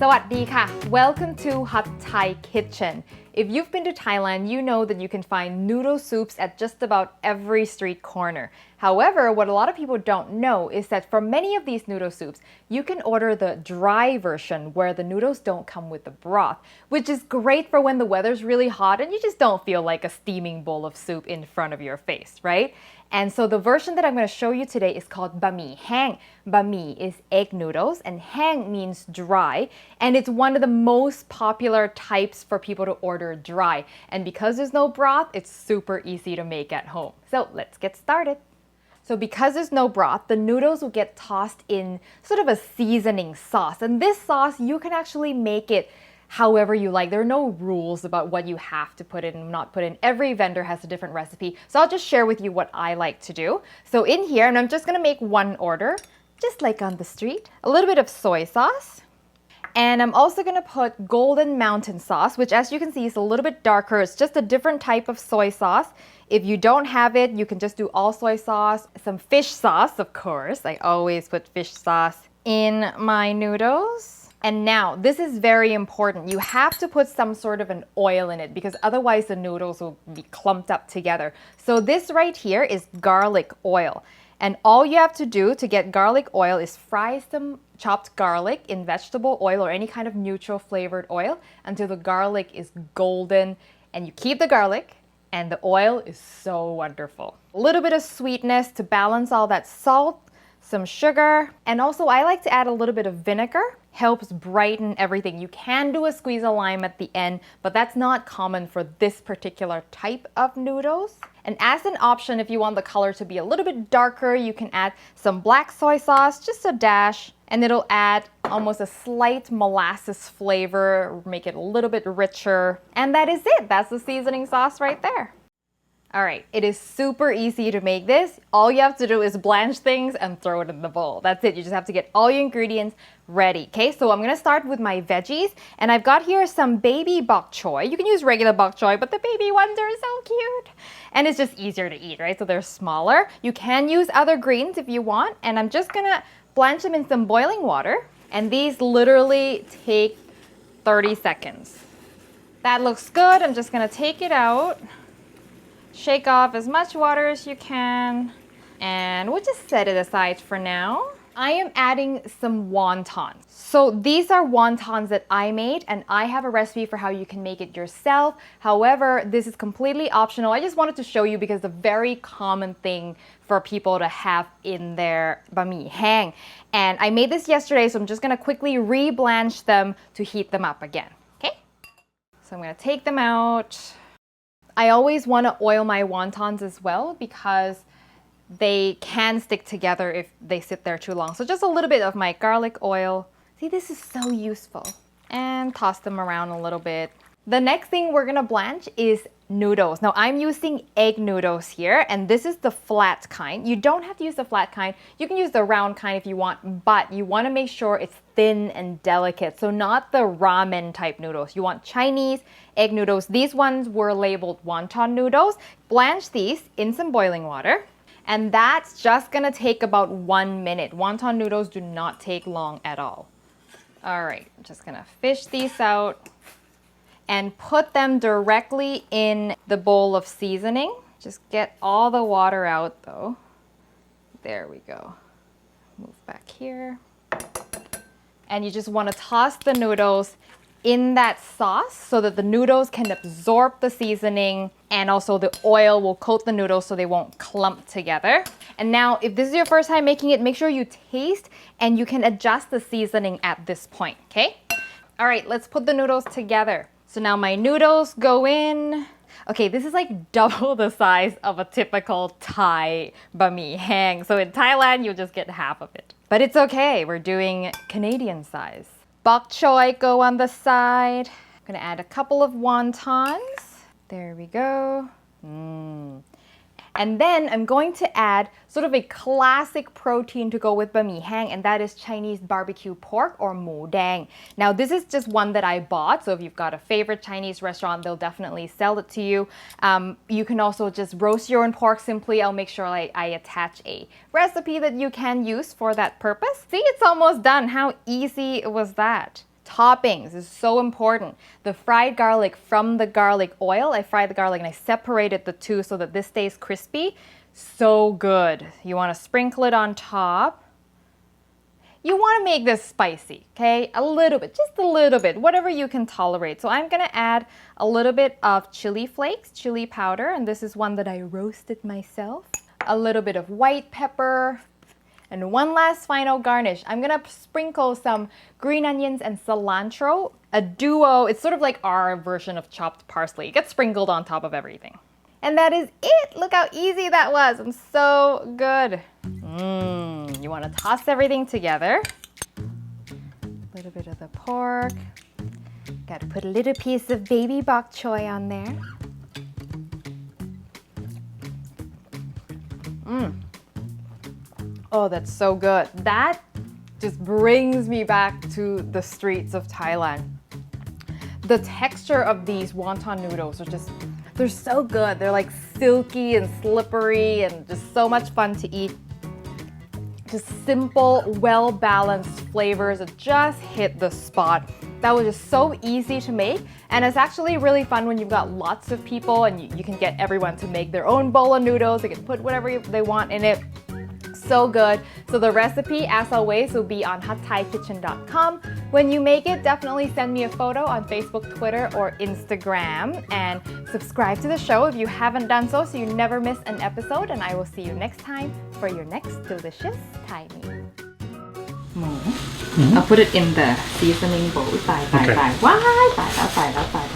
สวัสดีค่ะ Welcome to Hot Thai Kitchen. If you've been to Thailand, you know that you can find noodle soups at just about every street corner. However, what a lot of people don't know is that for many of these noodle soups, you can order the dry version where the noodles don't come with the broth, which is great for when the weather's really hot and you just don't feel like a steaming bowl of soup in front of your face, right? And so the version that I'm going to show you today is called Bamee Hang. Bamee is egg noodles and Hang means dry, and it's one of the most popular types for people to order dry. And because there's no broth, it's super easy to make at home. So let's get started. So because there's no broth, the noodles will get tossed in sort of a seasoning sauce. And this sauce, you can actually make it however you like. There are no rules about what you have to put in and not put in. Every vendor has a different recipe. So I'll just share with you what I like to do. So in here, and I'm just gonna make one order, just like on the street, a little bit of soy sauce. And I'm also gonna put Golden Mountain sauce, which as you can see is a little bit darker. It's just a different type of soy sauce. If you don't have it, you can just do all soy sauce. Some fish sauce, of course. I always put fish sauce in my noodles. And now, this is very important. You have to put some sort of an oil in it because otherwise the noodles will be clumped up together. So this right here is garlic oil. And all you have to do to get garlic oil is fry some chopped garlic in vegetable oil or any kind of neutral flavored oil until the garlic is golden. And you keep the garlic and the oil is so wonderful. A little bit of sweetness to balance all that salt, some sugar, and also I like to add a little bit of vinegar. Helps brighten everything. You can do a squeeze of lime at the end, but that's not common for this particular type of noodles. And as an option, if you want the color to be a little bit darker, you can add some black soy sauce, just a dash, and it'll add almost a slight molasses flavor, make it a little bit richer. And that is it. That's the seasoning sauce right there. All right, it is super easy to make this. All you have to do is blanch things and throw it in the bowl. That's it. You just have to get all your ingredients ready. Okay, so I'm gonna start with my veggies, and I've got here some baby bok choy. You can use regular bok choy, but the baby ones are so cute. And it's just easier to eat, right? So they're smaller. You can use other greens if you want, and I'm just gonna blanch them in some boiling water. And these literally take 30 seconds. That looks good. I'm just gonna take it out. Shake off as much water as you can, and we'll just set it aside for now. I am adding some wontons. So these are wontons that I made, and I have a recipe for how you can make it yourself. However, this is completely optional. I just wanted to show you because it's a very common thing for people to have in their Bamee Hang. And I made this yesterday, so I'm just gonna quickly re-blanch them to heat them up again, okay? So I'm gonna take them out. I always want to oil my wontons as well because they can stick together if they sit there too long. So just a little bit of my garlic oil. See, this is so useful. And toss them around a little bit. The next thing we're gonna blanch is noodles. Now I'm using egg noodles here, and this is the flat kind. You don't have to use the flat kind. You can use the round kind if you want, but you wanna make sure it's thin and delicate. So not the ramen type noodles. You want Chinese egg noodles. These ones were labeled wonton noodles. Blanch these in some boiling water, and that's just gonna take about 1 minute. Wonton noodles do not take long at all. All right, I'm just gonna fish these out and put them directly in the bowl of seasoning. Just get all the water out though. There we go. Move back here. And you just want to toss the noodles in that sauce so that the noodles can absorb the seasoning, and also the oil will coat the noodles so they won't clump together. And now, if this is your first time making it, make sure you taste and you can adjust the seasoning at this point, okay? All right, let's put the noodles together. So now my noodles go in. Okay, this is like double the size of a typical Thai Bamee Hang. So in Thailand, you'll just get half of it. But it's okay, we're doing Canadian size. Bok choy go on the side. I'm gonna add a couple of wontons. There we go. And then I'm going to add sort of a classic protein to go with Bamee Hang, and that is Chinese barbecue pork or mo dang. Now this is just one that I bought, so if you've got a favorite Chinese restaurant, they'll definitely sell it to you. You can also just roast your own pork simply. I'll make sure I attach a recipe that you can use for that purpose. See, it's almost done. How easy was that? Toppings is so important. The fried garlic from the garlic oil. I fried the garlic and I separated the two so that this stays crispy. So good. You want to sprinkle it on top. You want to make this spicy, okay? A little bit, just a little bit, whatever you can tolerate. So I'm gonna add a little bit of chili flakes, chili powder, and this is one that I roasted myself. A little bit of white pepper, and one last final garnish. I'm gonna sprinkle some green onions and cilantro, a duo. It's sort of like our version of chopped parsley. It gets sprinkled on top of everything. And that is it. Look how easy that was. I'm so good. You want to toss everything together. A little bit of the pork. Got to put a little piece of baby bok choy on there. Oh, that's so good. That just brings me back to the streets of Thailand. The texture of these wonton noodles are just, they're so good. They're like silky and slippery and just so much fun to eat. Just simple, well-balanced flavors that just hit the spot. That was just so easy to make, and it's actually really fun when you've got lots of people and you can get everyone to make their own bowl of noodles. They can put whatever they want in it. So good. So the recipe, as always, will be on untitled.com. When you make it, definitely send me a photo on Facebook, Twitter, or Instagram, and subscribe to the show if you haven't done so you never miss an episode, and I will see you next time for your next delicious Thai meal. I'll put it in the seasoning bowl. ตาย Okay. ว้ายตายแล้ว